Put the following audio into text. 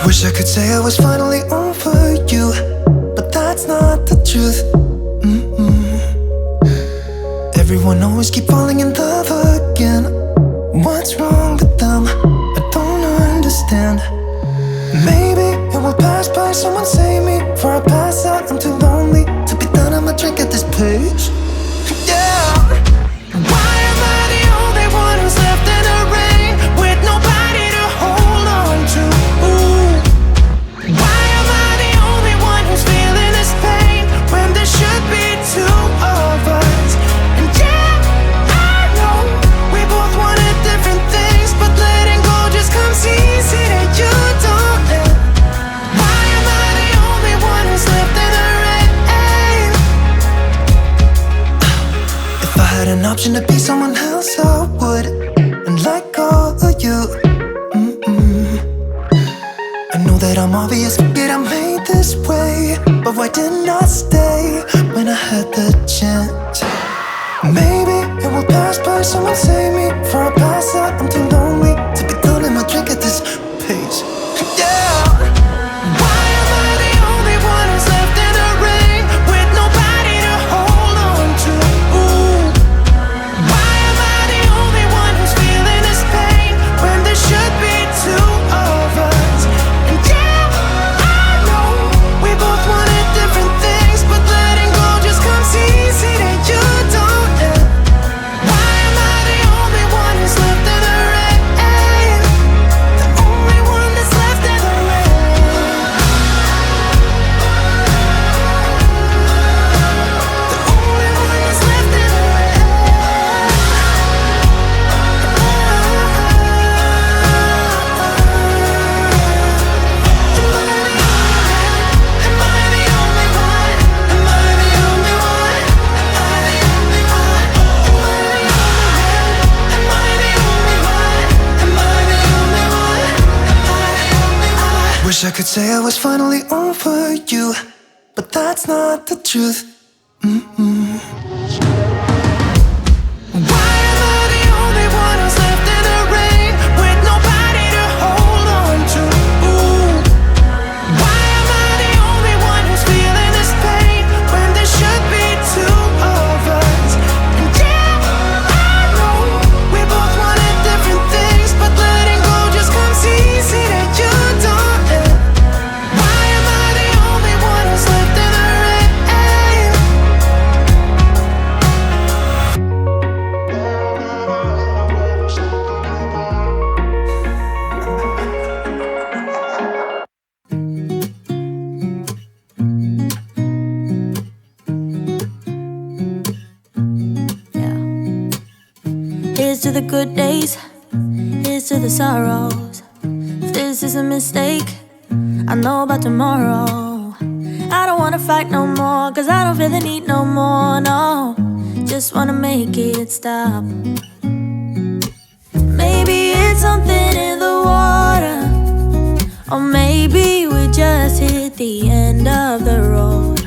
Wish I could say I was finally over you, but that's not the truth. Everyone always keep falling in love again. What's wrong with them? I don't understand. Maybe it will pass by, someone save me. Before I pass out, I'm too lonely to be done. I'ma drink at this page. Yeah. Why am I the only one who's left in the rain with nobody to hold on to? Ooh. Why am I the only one who's feeling this pain when there should be two of us? And yeah, I know we both wanted different things, but letting go just comes easy to you, don't it? Why am I the only one who's left in the rain? If I had an option to be someone else, I would, and let go of you. I know that I'm obvious, yet I'm made this way. But why didn't I stay when I had the chance? Maybe it will pass by, someone save me. Before I pass out, I'm too lonely to be done. I'ma drink at this pace. Yeah. Why am I the only one who's left in the rain with nobody to hold on to? Ooh. Why am I the only one who's feeling this pain when there should be two of us? And yeah, I know we both wanted different things, but letting go just comes easy to you, don't it? Why am I the only one who's left in the rain? The only one that's left in the rain. The only one that's left in the rain. Am I the only one? Am I the only one? Am I the only one? Am I the only one? Am I the only one? Am I the only one? Wish I could say I was finally over you, but that's not the truth. Why am I the only one who's left in the rain with nobody to hold on to? Ooh. Why am I the only one who's feeling this pain when there should be two of us? And yeah, I know we both wanted different things, but letting go just comes easy to you, don't it? Why am I the only one who's left in the rain? Yeah. Here's to the good days, here's to the sorrows. If this is a mistake, I know about tomorrow. I don't wanna fight no more, cause I don't feel the need no more, no. Just wanna make it stop. Maybe it's something in the water, or maybe we just hit the end of the road.